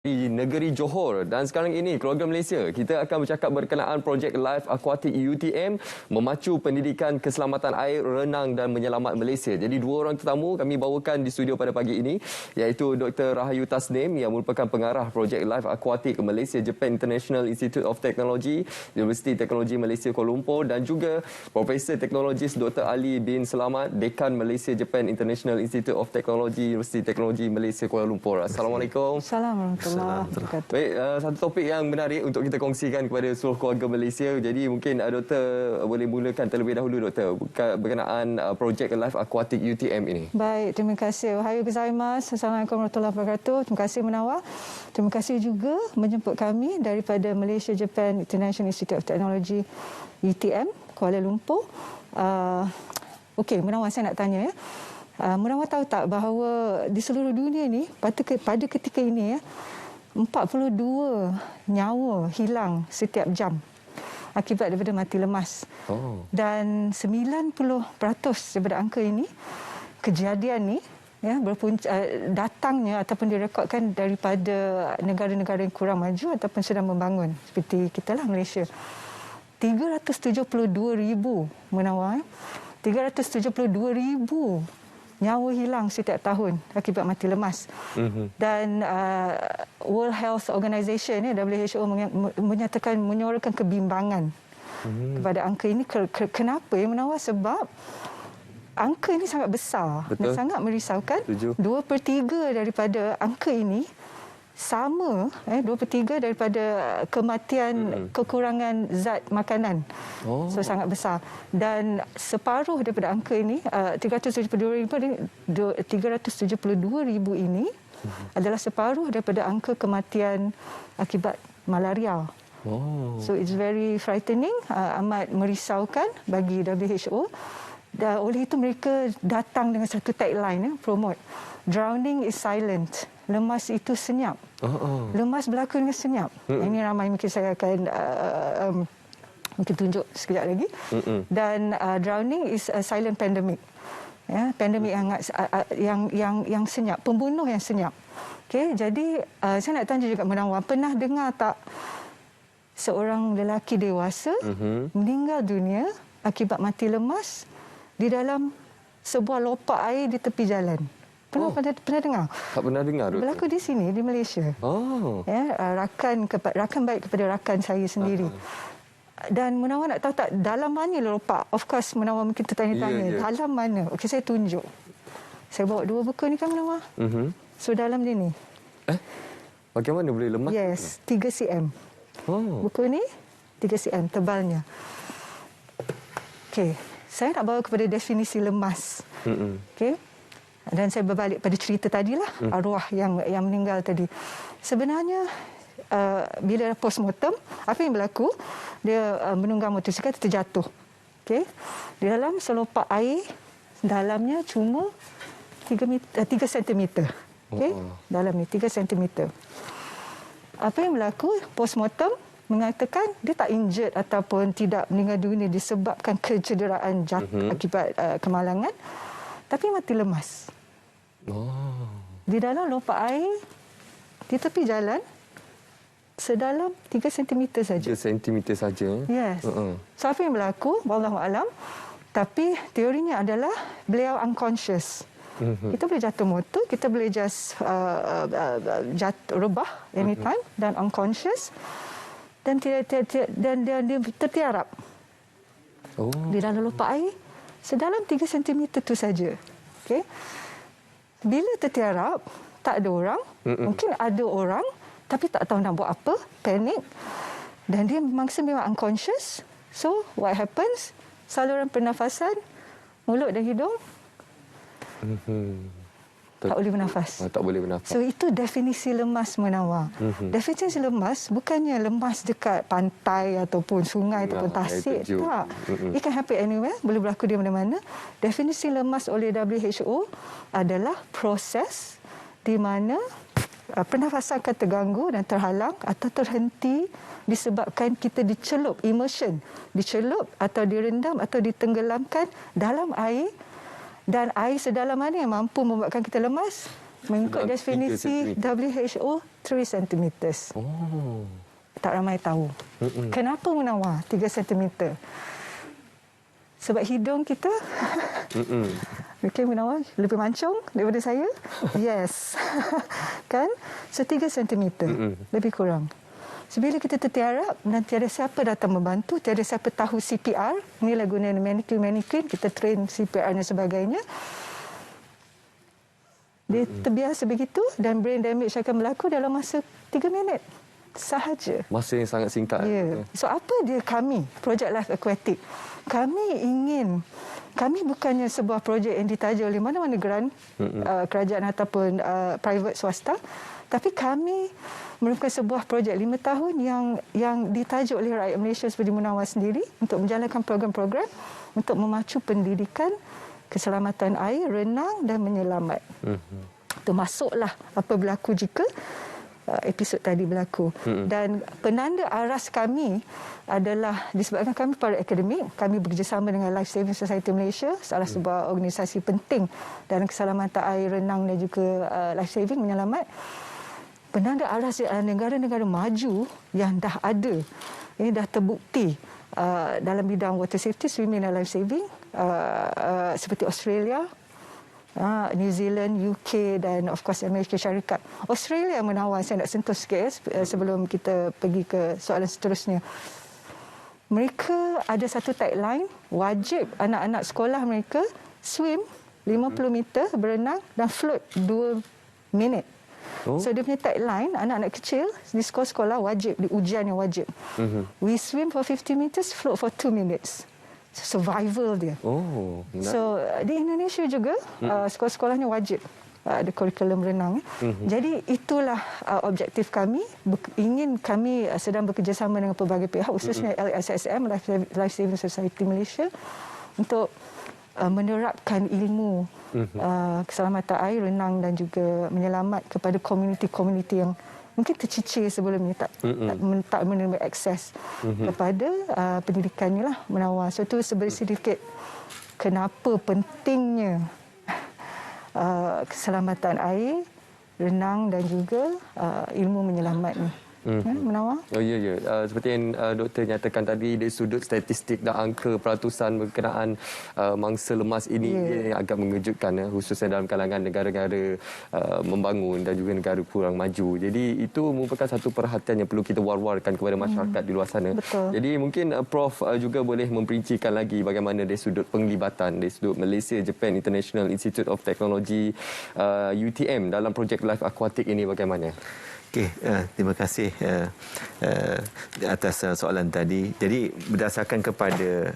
Di negeri Johor, dan sekarang ini keluarga Malaysia kita akan bercakap berkenaan projek Life Aquatic UTM memacu pendidikan keselamatan air, renang dan menyelamat Malaysia. Jadi dua orang tetamu kami bawakan di studio pada pagi ini, iaitu Dr. Rahayu Tasnim yang merupakan pengarah projek Life Aquatic Malaysia Japan International Institute of Technology, Universiti Teknologi Malaysia Kuala Lumpur, dan juga Profesor Teknologis Dr. Ali bin Selamat, Dekan Malaysia Japan International Institute of Technology, Universiti Teknologi Malaysia Kuala Lumpur. Assalamualaikum. Assalamualaikum. Baik, satu topik yang menarik untuk kita kongsikan kepada seluruh keluarga Malaysia. Jadi mungkin doktor boleh mulakan terlebih dahulu doktor berkenaan projek Life Aquatic UTM ini. Baik, terima kasih. Ohayou gozaimasu. Assalamualaikum warahmatullahi wabarakatuh. Terima kasih Menawar. Terima kasih juga menjemput kami daripada Malaysia Japan International Institute of Technology UTM Kuala Lumpur. Okey, Menawar, saya nak tanya ya. Menawar tahu tak bahawa di seluruh dunia ni pada ketika ini ya 42 nyawa hilang setiap jam akibat daripada mati lemas. Dan 90% daripada angka ini, kejadian ni ya datangnya ataupun direkodkan daripada negara-negara yang kurang maju ataupun sedang membangun seperti kita lah, Malaysia. 372,000 Menawar. 372,000 nyawa hilang setiap tahun akibat mati lemas. Dan World Health Organization, WHO, menyatakan, menyuarakan kebimbangan kepada angka ini. Kenapa? Menawar, sebab angka ini sangat besar. Betul. Dan sangat merisaukan. 2/3 daripada angka ini sama 2/3 daripada kematian kekurangan zat makanan. So sangat besar. Dan separuh daripada angka ini 372,000 ini adalah separuh daripada angka kematian akibat malaria. So it's very frightening, amat merisaukan bagi WHO. Dan oleh itu mereka datang dengan satu tagline, promote drowning is silent. Lemas itu senyap. Lemas berlaku dengan senyap. Ini ramai mungkin saya akan mungkin tunjuk sekejap lagi. Dan drowning is a silent pandemic. Ya, pandemik yang senyap, pembunuh yang senyap. Okey, jadi saya nak tanya juga Menawar, pernah dengar tak seorang lelaki dewasa meninggal dunia akibat mati lemas di dalam sebuah lopak air di tepi jalan? Pernah dengar? Tak pernah dengar. Berlaku di sini, di Malaysia. Ya, rakan baik kepada rakan saya sendiri. Dan Menawar nak tahu tak dalam mana lopak? Of course Menawar mungkin tertanya-tanya. Dalam mana? Okey, saya tunjuk. Saya bawa dua buku ni kan Menawar. So dalam dia ni. Bagaimana boleh lemas? Yes, 3 cm. Buku ni 3 cm tebalnya. Okey, saya nak bawa kepada definisi lemas. Okey. Dan saya berbalik pada cerita tadilah, arwah yang meninggal tadi. Sebenarnya bila postmortem, apa yang berlaku? Dia menunggang motosikal, terjatuh. Okey. Di dalam selopak air, dalamnya cuma 3 cm. Okey. Dalam ni 3 cm. Apa yang berlaku? Postmortem mengatakan dia tak injured ataupun tidak meninggal dunia disebabkan kecederaan akibat kemalangan, tapi mati lemas. Di dalam lopak air di tepi jalan sedalam 3 cm saja. 3 cm saja. Yes. So apa yang berlaku? Wallahualam. Tapi teorinya adalah beliau unconscious. Kita boleh jatuh motor, kita boleh just rebah anytime dan unconscious dan dia tertiarap. Di dalam lopak air sedalam 3 cm itu saja. Okey. Bila tertiarap, tak ada orang. Mungkin ada orang, tapi tak tahu nak buat apa. Panik. Dan dia memang unconscious. So, what happens? Saluran pernafasan, mulut dan hidung, tak boleh bernafas. Tak boleh bernafas. So, itu definisi lemas Menawar. Definisi lemas bukannya lemas dekat pantai ataupun sungai ataupun tasik. Tak. It can happen anywhere. Boleh berlaku di mana-mana. Definisi lemas oleh WHO adalah proses di mana pernafasan akan terganggu dan terhalang atau terhenti disebabkan kita dicelup, immersion. Dicelup atau direndam atau ditenggelamkan dalam air. Dan air sedalam mana yang mampu membuatkan kita lemas? Mengikut Dalam 3 definisi WHO 3 cm. Oh. Tak ramai tahu. Kenapa menawar 3 cm? Sebab hidung kita mungkin menawar lebih mancung daripada saya. Yes. Kan? So 3 cm. Lebih kurang. So, bila kita tertiarap dan tiada siapa datang membantu, tiada siapa tahu CPR, inilah guna mannequin, kita train CPR dan sebagainya. Dia terbiasa begitu dan brain damage akan berlaku dalam masa 3 minit sahaja. Masa yang sangat singkat. Ya. So apa dia kami, Project Life Aquatic? Kami bukannya sebuah projek yang ditaja oleh mana-mana grant kerajaan ataupun private swasta, tapi kami merupakan sebuah projek 5 tahun yang ditaja oleh rakyat Malaysia seperti Munawar sendiri untuk menjalankan program-program untuk memacu pendidikan keselamatan air, renang dan menyelamat. Termasuklah apa berlaku jika episod tadi berlaku. Dan penanda aras kami adalah disebabkan kami para akademik, kami bekerjasama dengan Life Saving Society Malaysia, salah sebuah organisasi penting dalam keselamatan air, renang dan juga life saving, menyelamat. Penanda aras adalah negara-negara maju yang dah ada, ini dah terbukti dalam bidang water safety, swimming dan life saving, seperti Australia, New Zealand, UK dan of course Amerika Syarikat. Australia menawar, saya nak sentuh sikit sebelum kita pergi ke soalan seterusnya. Mereka ada satu tagline, wajib anak-anak sekolah mereka swim 50 meter, berenang dan float 2 minit. So dia punya tagline, anak-anak kecil di sekolah wajib, di ujian yang wajib. We swim for 50 meters, float for 2 minutes. Survival dia. So di Indonesia juga sekolah-sekolahnya wajib ada kurikulum renang. Jadi itulah objektif kami. Kami sedang bekerjasama dengan pelbagai pihak, khususnya LSSM, Life Saving Society Malaysia, untuk menerapkan ilmu keselamatan air, renang dan juga menyelamat kepada komuniti-komuniti yang mungkin tercicir sebelum ini, tak menerima akses kepada pendidikannya lah, menawar. So itu sedikit kenapa pentingnya keselamatan air, renang dan juga ilmu menyelamat ni. Menawar? Oh ya. Seperti yang doktor nyatakan tadi, dari sudut statistik dan angka peratusan berkenaan mangsa lemas ini yang agak mengejutkan, khususnya dalam kalangan negara-negara membangun dan juga negara kurang maju. Jadi itu merupakan satu perhatian yang perlu kita war-warkan kepada masyarakat di luar sana. Betul. Jadi mungkin Prof juga boleh memperincikan lagi bagaimana dari sudut penglibatan dari sudut Malaysia Japan International Institute of Technology UTM dalam projek Life Aquatic ini bagaimana? Okey, terima kasih atas soalan tadi. Jadi berdasarkan kepada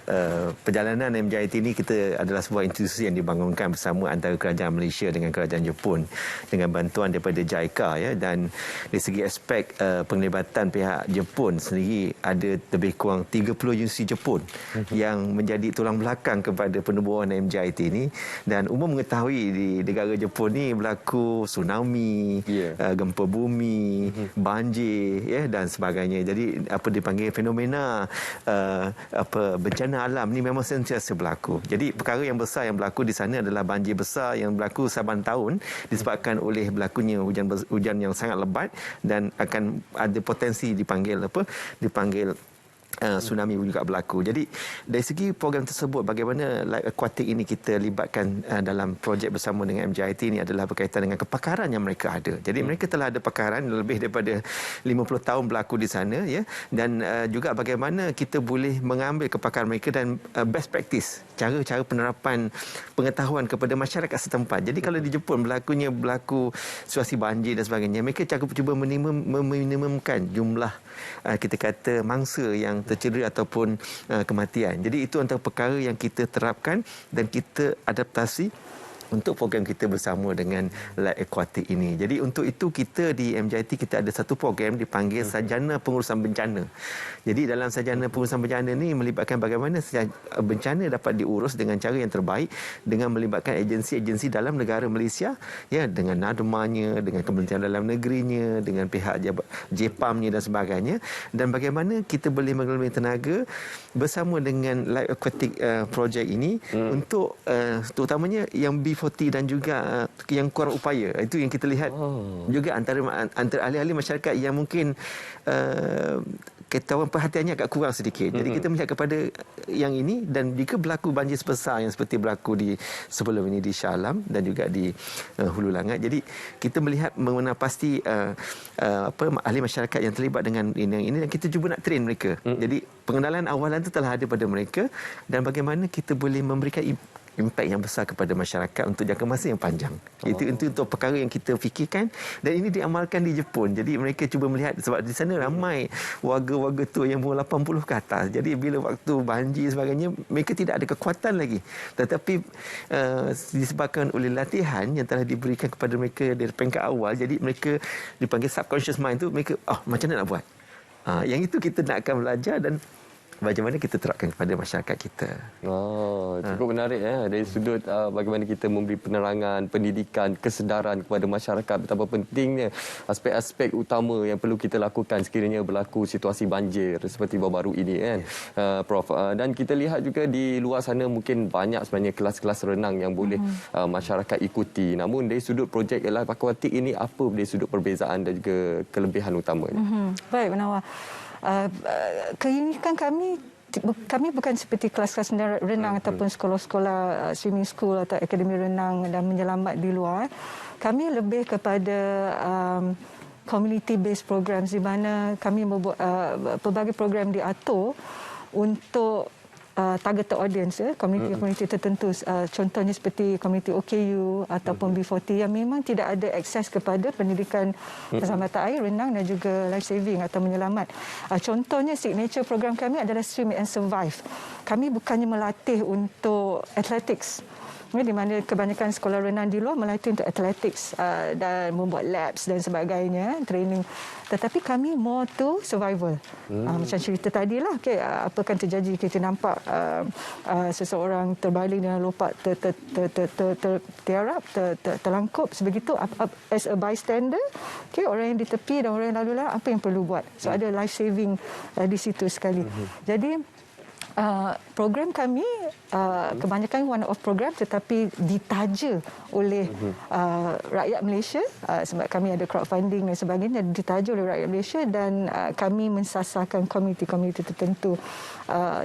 perjalanan MJIT ini, kita adalah sebuah institusi yang dibangunkan bersama antara kerajaan Malaysia dengan kerajaan Jepun dengan bantuan daripada JICA, ya. Dan dari segi aspek penglibatan pihak Jepun sendiri, ada lebih kurang 30 universiti Jepun yang menjadi tulang belakang kepada penubuhan MJIT ini. Dan umum mengetahui di negara Jepun ni berlaku tsunami, gempa bumi, banjir, ya, dan sebagainya. Jadi apa dipanggil fenomena bencana alam ni memang sentiasa berlaku. Jadi perkara yang besar yang berlaku di sana adalah banjir besar yang berlaku saban tahun disebabkan oleh berlakunya hujan yang sangat lebat dan akan ada potensi dipanggil tsunami juga berlaku. Jadi dari segi program tersebut, bagaimana Life Aquatic ini kita libatkan dalam projek bersama dengan MJIT ini adalah berkaitan dengan kepakaran yang mereka ada. Jadi mereka telah ada pakaran lebih daripada 50 tahun berlaku di sana, ya. Dan juga bagaimana kita boleh mengambil kepakaran mereka dan best practice, cara-cara penerapan pengetahuan kepada masyarakat setempat. Jadi kalau di Jepun berlaku situasi banjir dan sebagainya, mereka cuba meminimumkan jumlah kita kata mangsa yang tercedera ataupun kematian. Jadi itu antara perkara yang kita terapkan dan kita adaptasi untuk program kita bersama dengan Life Aquatic ini. Jadi untuk itu kita di MJIT kita ada satu program dipanggil Sarjana Pengurusan Bencana. Jadi dalam Sarjana Pengurusan Bencana ini melibatkan bagaimana bencana dapat diurus dengan cara yang terbaik dengan melibatkan agensi-agensi dalam negara Malaysia, ya, dengan NADMA-nya, dengan Kementerian Dalam Negerinya, dengan pihak JPAM-nya dan sebagainya, dan bagaimana kita boleh mengelumi tenaga bersama dengan Life Aquatic project ini untuk terutamanya yang B40 dan juga yang kurang upaya. Itu yang kita lihat juga antara ahli-ahli masyarakat yang mungkin ketahuan perhatiannya agak kurang sedikit. Jadi kita melihat kepada yang ini, dan jika berlaku banjir sebesar yang seperti berlaku di sebelum ini di Shah Alam dan juga di Hulu Langat. Jadi kita melihat mengenai pasti ahli masyarakat yang terlibat dengan ini, dan kita cuba nak train mereka. Jadi pengenalan awalan itu telah ada pada mereka, dan bagaimana kita boleh memberikan impak yang besar kepada masyarakat untuk jangka masa yang panjang. Itu untuk perkara yang kita fikirkan, dan ini diamalkan di Jepun. Jadi mereka cuba melihat, sebab di sana ramai warga-warga tua yang umur 80 ke atas. Jadi bila waktu banjir sebagainya, mereka tidak ada kekuatan lagi. Tetapi disebabkan oleh latihan yang telah diberikan kepada mereka dari peringkat awal, jadi mereka dipanggil subconscious mind tu, mereka macam mana nak buat. Yang itu kita nak akan belajar dan bagaimana kita terapkan kepada masyarakat kita. Cukup menarik ya, dari sudut bagaimana kita memberi penerangan, pendidikan, kesedaran kepada masyarakat, betapa pentingnya aspek-aspek utama yang perlu kita lakukan sekiranya berlaku situasi banjir seperti baru-baru ini kan, Prof. Dan kita lihat juga di luar sana mungkin banyak sebenarnya kelas-kelas renang yang boleh masyarakat ikuti. Namun dari sudut projek Life Aquatic ini, apa dari sudut perbezaan dan juga kelebihan utamanya? Baik, Munawar. Keunikan kami bukan seperti kelas-kelas renang ataupun sekolah-sekolah swimming school atau akademi renang dan menyelamat di luar. Kami lebih kepada community based programs, di mana kami membuat pelbagai program diatur untuk targeted audience, komuniti tertentu, contohnya seperti komuniti OKU ataupun B40 yang memang tidak ada akses kepada pendidikan keselamatan air, renang dan juga life saving atau menyelamat. Contohnya signature program kami adalah Swim and Survive. Kami bukannya melatih untuk athletics, di mana kebanyakan sekolah renang di luar melatih untuk athletics dan membuat labs dan sebagainya, training. Tetapi kami more to survival. Macam cerita tadilah, apa akan terjadi kita nampak seseorang terbaling dengan lompat tertiarap, terlangkup sebegitu, as a bystander, orang yang di tepi dan orang yang lalu lalang, apa yang perlu buat. So ada life saving di situ sekali. Jadi program kami kebanyakan one off program, tetapi ditaja oleh rakyat Malaysia, sebab kami ada crowdfunding dan sebagainya, ditaja oleh rakyat Malaysia, dan kami mensasarkan komuniti-komuniti tertentu.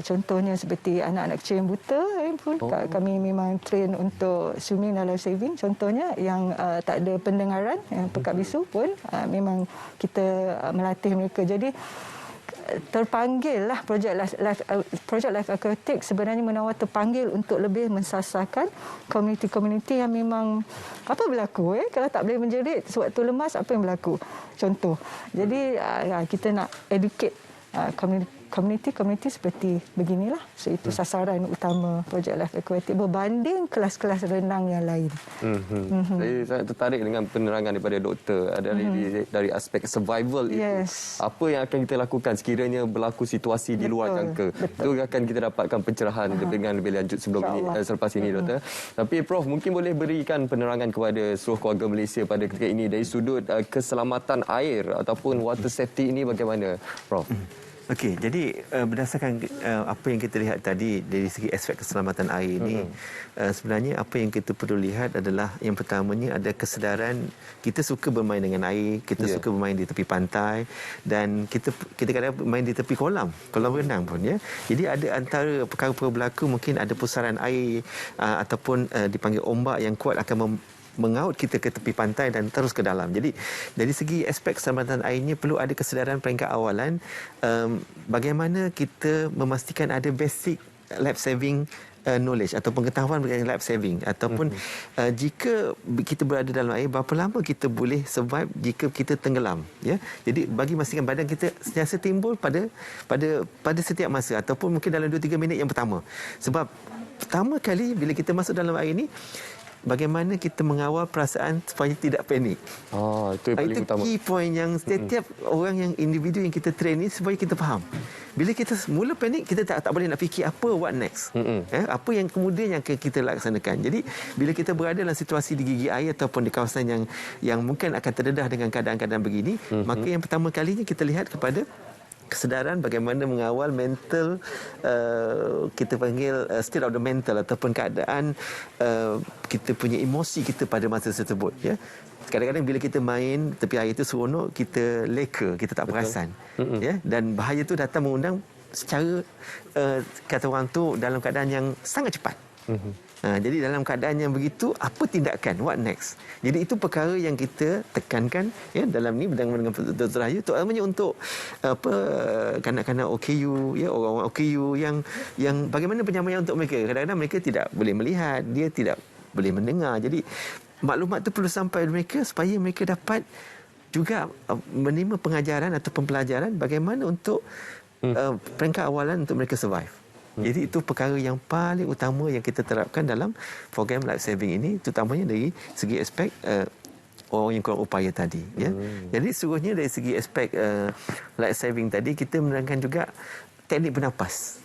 Contohnya seperti anak-anak kecil yang buta pun kami memang train untuk swimming dan life saving. Contohnya yang tak ada pendengaran, yang pekat bisu pun memang kita melatih mereka. Jadi terpanggillah projek Life Aquatic. Sebenarnya Munawar terpanggil untuk lebih mensasarkan komuniti-komuniti yang memang apa berlaku kalau tak boleh menjerit sewaktu lemas, apa yang berlaku, contoh. Jadi kita nak educate komuniti seperti beginilah. So itu sasaran utama projek Life Aquatic berbanding kelas-kelas renang yang lain. Saya sangat tertarik dengan penerangan daripada doktor dari aspek survival itu. Apa yang akan kita lakukan sekiranya berlaku situasi di luar jangka. Itu akan kita dapatkan pencerahan dengan lebih lanjut selepas ini, doktor. Tapi Prof, mungkin boleh berikan penerangan kepada seluruh keluarga Malaysia pada ketika ini dari sudut keselamatan air ataupun water safety ini bagaimana, Prof? Okey, jadi berdasarkan apa yang kita lihat tadi dari segi aspek keselamatan air ini, sebenarnya apa yang kita perlu lihat adalah yang pertamanya ada kesedaran kita suka bermain dengan air, kita suka bermain di tepi pantai, dan kita kadang bermain di tepi kolam renang pun ya. Jadi ada antara perkara-perkara berlaku, mungkin ada pusaran air ataupun dipanggil ombak yang kuat akan mengaut kita ke tepi pantai dan terus ke dalam. Jadi dari segi aspek keselamatan airnya perlu ada kesedaran peringkat awalan, bagaimana kita memastikan ada basic life saving knowledge atau pengetahuan berkaitan life saving, ataupun jika kita berada dalam air, berapa lama kita boleh survive jika kita tenggelam, ya. Jadi bagi memastikan badan kita sentiasa timbul pada setiap masa, ataupun mungkin dalam 2-3 minit yang pertama. Sebab pertama kali bila kita masuk dalam air ini, bagaimana kita mengawal perasaan supaya tidak panik. Itu yang paling utama. Itu key point yang setiap orang, yang individu yang kita train ni, supaya kita faham. Bila kita mula panik, kita tak boleh nak fikir apa what next. Apa yang kemudian yang kita laksanakan. Jadi bila kita berada dalam situasi di gigi air ataupun di kawasan yang mungkin akan terdedah dengan keadaan-keadaan begini, maka yang pertama kalinya kita lihat kepada kesedaran bagaimana mengawal mental, kita panggil state of the mental ataupun keadaan kita punya emosi kita pada masa tersebut, ya. Kadang-kadang bila kita main tepi air itu seronok, kita leka, kita tak perasan, ya, dan bahaya tu datang mengundang secara kata orang tu dalam keadaan yang sangat cepat. Jadi dalam keadaan yang begitu, apa tindakan? What next? Jadi itu perkara yang kita tekankan, ya, dalam ni dengan Dr. Rahayu, terutamanya untuk kanak-kanak OKU, ya, orang-orang OKU yang bagaimana penyampaian untuk mereka. Kadang-kadang mereka tidak boleh melihat, dia tidak boleh mendengar. Jadi maklumat itu perlu sampai mereka supaya mereka dapat juga menerima pengajaran atau pembelajaran bagaimana untuk peringkat awalan untuk mereka survive. Jadi itu perkara yang paling utama yang kita terapkan dalam program life saving ini, terutamanya dari segi aspek orang yang kurang upaya tadi, ya. Jadi seluruhnya dari segi aspek life saving tadi, kita menerangkan juga teknik bernapas.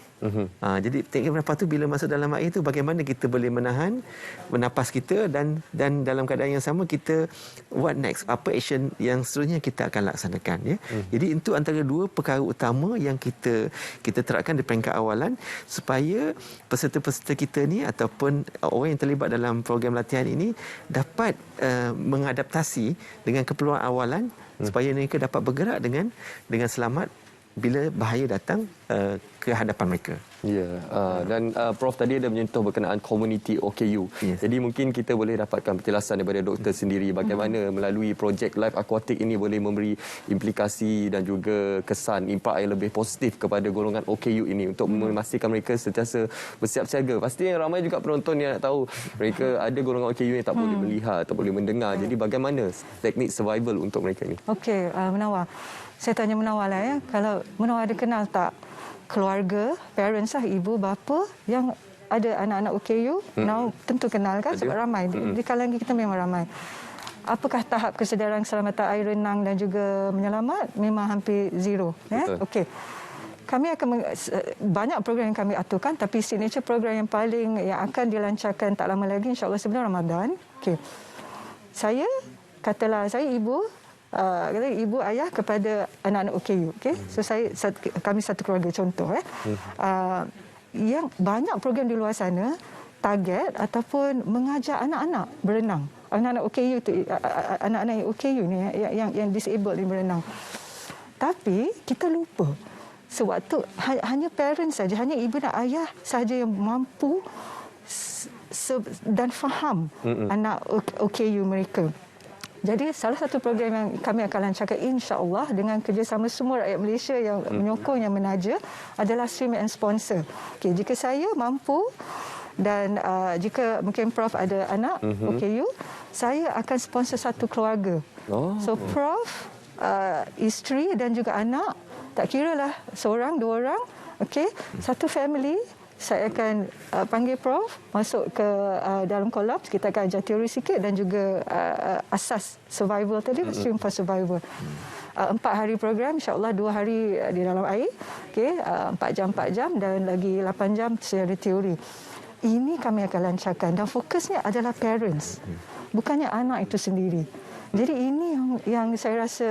Jadi teknik bernapas tu bila masuk dalam air tu bagaimana kita boleh menahan bernapas kita dan dalam keadaan yang sama kita what next, apa action yang seterusnya kita akan laksanakan, ya. Jadi itu antara dua perkara utama yang kita terapkan di peringkat awalan supaya peserta-peserta kita ni ataupun orang yang terlibat dalam program latihan ini dapat mengadaptasi dengan keperluan awalan supaya mereka dapat bergerak dengan selamat bila bahaya datang ke hadapan mereka. Ya, dan Prof tadi ada menyentuh berkenaan komuniti OKU. Yes. Jadi mungkin kita boleh dapatkan penjelasan daripada doktor sendiri bagaimana melalui projek Life Aquatic ini boleh memberi implikasi dan juga kesan impak yang lebih positif kepada golongan OKU ini untuk memastikan mereka sentiasa bersiap siaga. Pastinya ramai juga penonton yang nak tahu mereka ada golongan OKU yang tak boleh melihat, tak boleh mendengar. Jadi bagaimana teknik survival untuk mereka ini? Okey, Munawar. Saya tanya Munawar lah, ya. Kalau Munawar ada kenal tak keluarga, parents lah, ibu, bapa yang ada anak-anak OKU? Now tentu kenal kan, sebab ramai. Di kalangan kita memang ramai. Apakah tahap kesedaran keselamatan air renang dan juga menyelamat? Memang hampir zero. Ya? Okey. Kami akan banyak program yang kami aturkan, tapi signature program yang paling yang akan dilancarkan tak lama lagi, insya-Allah sebelum Ramadan. Okey. Saya ibu, kata ibu ayah kepada anak-anak OKU, okey. So kami satu keluarga contoh, yang banyak program di luar sana target ataupun mengajar anak-anak berenang. Anak-anak OKU tu, anak-anak yang OKU ni yang disabled ni berenang. Tapi kita lupa. Sewaktu hanya parents saja, hanya ibu dan ayah saja yang mampu dan faham anak OKU mereka. Jadi salah satu program yang kami akan lancarkan insya-Allah dengan kerjasama semua rakyat Malaysia yang menyokong, yang menaja adalah Swim and Sponsor. Okey, jika saya mampu dan jika mungkin Prof ada anak OKU, saya akan sponsor satu keluarga. So Prof, isteri dan juga anak, tak kiralah seorang, dua orang, okey, satu family. Saya akan panggil Prof masuk ke dalam kolam. Kita akan ajar teori sikit dan juga asas survival tadi, swim for survival. 4 hari program, insya-Allah 2 hari di dalam air, okey, 4 jam dan lagi 8 jam secara teori. Ini kami akan lancarkan dan fokusnya adalah parents, bukannya anak itu sendiri. Jadi ini yang saya rasa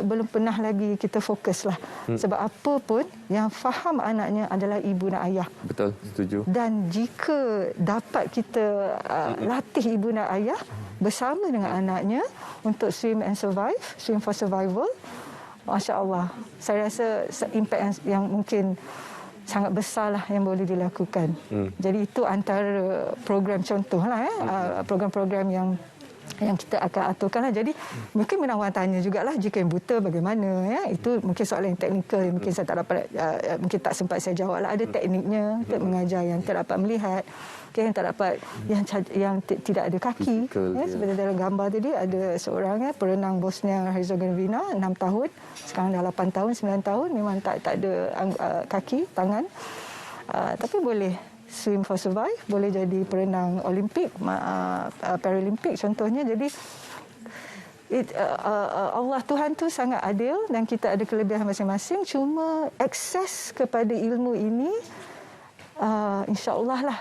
belum pernah lagi kita fokuslah. Sebab apa pun yang faham anaknya adalah ibu dan ayah. Betul, setuju. Dan jika dapat kita latih ibu dan ayah bersama dengan anaknya untuk swim and survive, swim for survival, masya-Allah, saya rasa impak yang mungkin sangat besarlah yang boleh dilakukan. Jadi itu antara program contohlah, program-program yang kita akan aturkanlah. Jadi mungkin Munawar tanya jugalah jika yang buta bagaimana, ya. Itu mungkin soalan yang teknikal, mungkin saya tak dapat, mungkin tak sempat saya jawablah. Ada tekniknya untuk mengajar yang tak dapat melihat, yang tak dapat, yang tidak ada kaki, ya. Seperti dalam gambar tadi ada seorang, perenang Bosnia Herzegovina 6 tahun, sekarang dah 8 tahun 9 tahun, memang tak ada kaki, tangan, tapi boleh swim for survive, boleh jadi perenang Olimpik, Paralimpik contohnya. Jadi Allah Tuhan tu sangat adil dan kita ada kelebihan masing-masing. Cuma akses kepada ilmu ini insya-Allah lah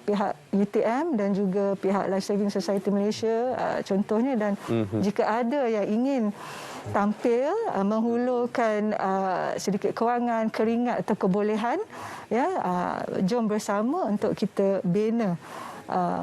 pihak UTM dan juga pihak Life Saving Society Malaysia contohnya, dan jika ada yang ingin tampil menghulurkan sedikit kewangan, keringat atau kebolehan, ya, jom bersama untuk kita bina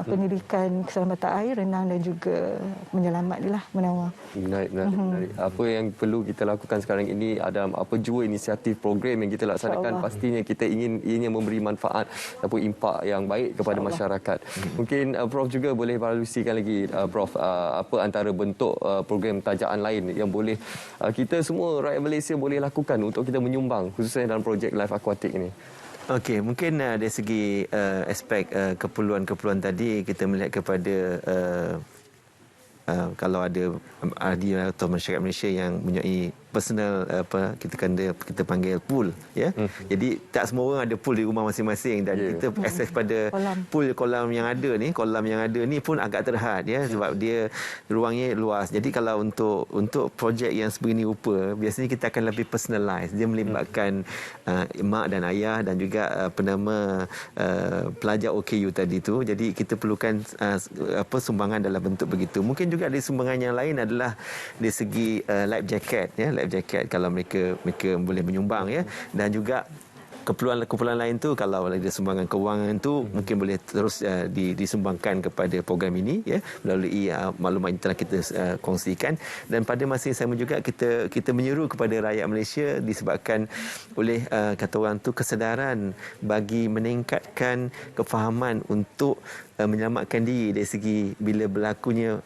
pendidikan keselamatan air, renang dan juga menyelamat lah, Munawar. Menarik. Apa yang perlu kita lakukan sekarang ini ada apa jua inisiatif program yang kita laksanakan, pastinya kita ingin ianya memberi manfaat ataupun impak yang baik kepada masyarakat. Mungkin Prof juga boleh evaluasikan lagi, Prof, apa antara bentuk program tajaan lain yang boleh kita semua rakyat Malaysia boleh lakukan untuk kita menyumbang khususnya dalam projek Life Aquatic ini. Okey, mungkin dari segi aspek keperluan-keperluan tadi, kita melihat kepada kalau ada ahli atau masyarakat Malaysia yang mempunyai personal kita panggil pool, ya. Jadi tak semua orang ada pool di rumah masing-masing dan kita akses pada kolam yang ada ni pun agak terhad, ya, sebab dia ruangnya luas. Jadi kalau untuk projek yang sebegini rupa, biasanya kita akan lebih personalize. Dia melibatkan mak dan ayah dan juga pelajar OKU tadi tu. Jadi kita perlukan sumbangan dalam bentuk begitu. Mungkin juga ada sumbangan yang lain adalah dari segi life jacket, ya. Life jacket kalau mereka boleh menyumbang, ya, dan juga keperluan lain tu kalau ada sumbangan kewangan tu mungkin boleh terus disumbangkan kepada program ini, ya, melalui maklumat yang telah kita kongsikan. Dan pada masa yang sama juga kita menyeru kepada rakyat Malaysia disebabkan oleh kata orang tu kesedaran bagi meningkatkan kefahaman untuk menyelamatkan diri dari segi bila berlakunya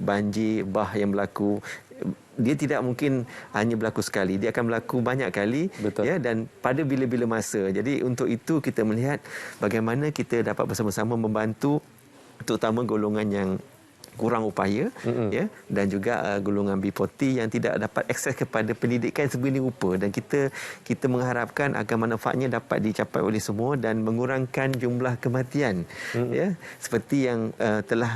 banjir, bah yang berlaku. Dia tidak mungkin hanya berlaku sekali, dia akan berlaku banyak kali. Betul. Ya, dan pada bila-bila masa. Jadi untuk itu kita melihat bagaimana kita dapat bersama-sama membantu terutama golongan yang kurang upaya, ya, dan juga golongan B40 yang tidak dapat akses kepada pendidikan sebegini rupa, dan kita mengharapkan agar manfaatnya dapat dicapai oleh semua dan mengurangkan jumlah kematian, ya, seperti yang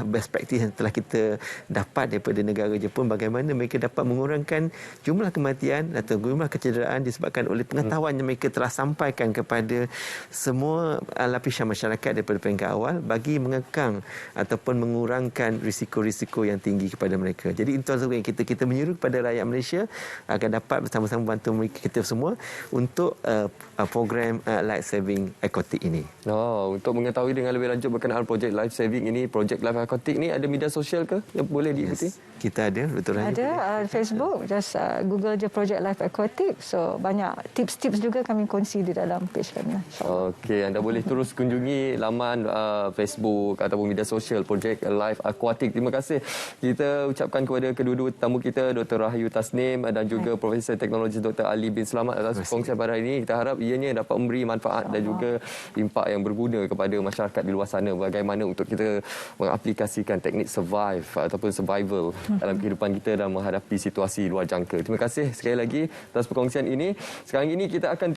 best practice yang telah kita dapat daripada negara Jepun, bagaimana mereka dapat mengurangkan jumlah kematian atau jumlah kecederaan disebabkan oleh pengetahuan yang mereka telah sampaikan kepada semua lapisan masyarakat daripada peringkat awal bagi mengekang ataupun mengurangkan risiko yang tinggi kepada mereka. Jadi itu yang kita menyeru kepada rakyat Malaysia agar dapat bersama-sama membantu mereka kita semua untuk program Life Saving Aquatic ini. Untuk mengetahui dengan lebih lanjut berkenaan projek Life Saving ini, projek Life Aquatic ni ada media sosial ke yang boleh diikuti? Kita ada, Dr. Rahim. Ada Facebook, just Google je projek Life Aquatic. So banyak tips-tips juga kami kongsi di dalam page kami. Okey, anda boleh terus kunjungi laman Facebook ataupun media sosial projek Life Aquatic. Terima kasih. Kita ucapkan kepada kedua-dua tetamu kita, Dr. Rahayu Tasnim dan juga Profesor Teknologi Dr. Ali bin Selamat atas perkongsian pada hari ini. Kita harap ianya dapat memberi manfaat dan juga impak yang berguna kepada masyarakat di luar sana, bagaimana untuk kita mengaplikasikan teknik survive ataupun survival dalam kehidupan kita dan menghadapi situasi luar jangka. Terima kasih sekali lagi atas perkongsian ini. Sekarang ini kita akan